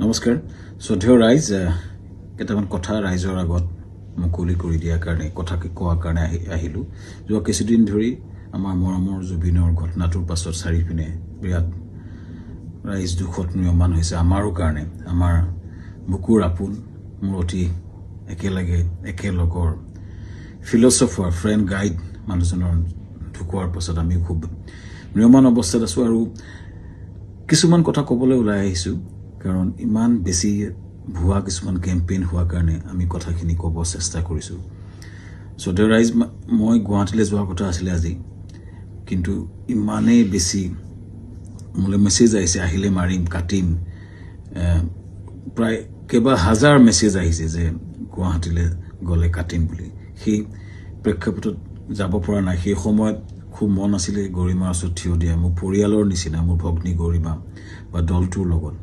নমস্কাৰ শ্ৰদ্ধেয় ৰাইজ কেইটামান কথা ৰাইজৰ আগত মুকলি কৰি দিয়াৰ কাৰণে কথা কোৱাৰ কাৰণে আহিলো যোৱা কিছুদিন ধৰি আমাৰ মৰমৰ জুবিনৰ ঘটনাটোৰ পাছত চাৰিপিনে বিৰাট ৰাইজ দুখত নিয়মান হৈছে আমাৰো কাৰণে আমাৰ বুকুৰ আপোন মোৰ অতি একেলগৰ ফিলছফাৰ ফ্ৰেণ্ড গাইড মানুহজনৰ ঢুকোৱাৰ পাছত আমি খুব নিয়মান অৱস্থাত আছো আৰু কিছুমান কথা ক'বলৈ ওলাই আহিছো কাৰণ ইমান বেছি ভুৱা কিছুমান কেম্পেইন হোৱাৰ কাৰণে আমি কথাখিনি ক'ব চেষ্টা কৰিছো শ্ৰদ্ধেয় ৰাইজ মই গুৱাহাটীলৈ যোৱাৰ কথা আছিলে আজি কিন্তু ইমানেই বেছি মোলৈ মেছেজ আহিছে আহিলে মাৰিম কাটিম প্ৰায় কেইবা হাজাৰ মেছেজ আহিছে যে গুৱাহাটীলৈ গ'লে কাটিম বুলি সেই প্ৰেক্ষাপটত যাব পৰা নাই সেই সময়ত খুব মন আছিলে গৰিমাৰ ওচৰত থিয় দিয়া মোৰ পৰিয়ালৰ নিচিনা মোৰ ভগ্নী গৰিমা বা দলটোৰ লগত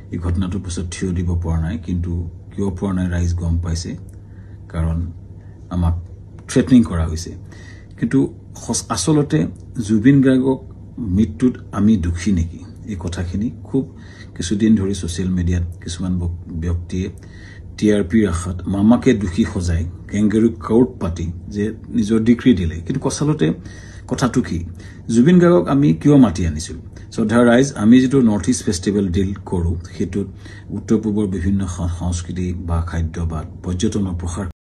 এই ঘটনাটোৰ পিছত থিয় দিব পৰা নাই কিন্তু কিয় পৰা নাই ৰাইজ গম পাইছে কাৰণ আমাক থ্ৰেটনিং কৰা হৈছে কিন্তু আচলতে জুবিন গাৰ্গক মৃত্যুত আমি দুখী নেকি এই কথাখিনি খুব কিছুদিন ধৰি ছ'চিয়েল মিডিয়াত কিছুমান ব্যক্তিয়ে টিআৰপিৰ আশাত মামাকে দুখী সজাই কেংগেৰু কোৰ্ট পাতি যে নিজৰ ডিগ্ৰী দিলে কিন্তু আচলতে কথাটো কি জুবিন গাৰ্গক আমি কিয় মাতি আনিছিলোঁ শ্ৰদ্ধা ৰাইজ আমি যিটো নৰ্থ ইষ্ট ফেষ্টিভেল ডিল কৰোঁ সেইটোত উত্তৰ পূবৰ বিভিন্ন সংস্কৃতি বা খাদ্য বা পৰ্যটনৰ প্ৰসাৰ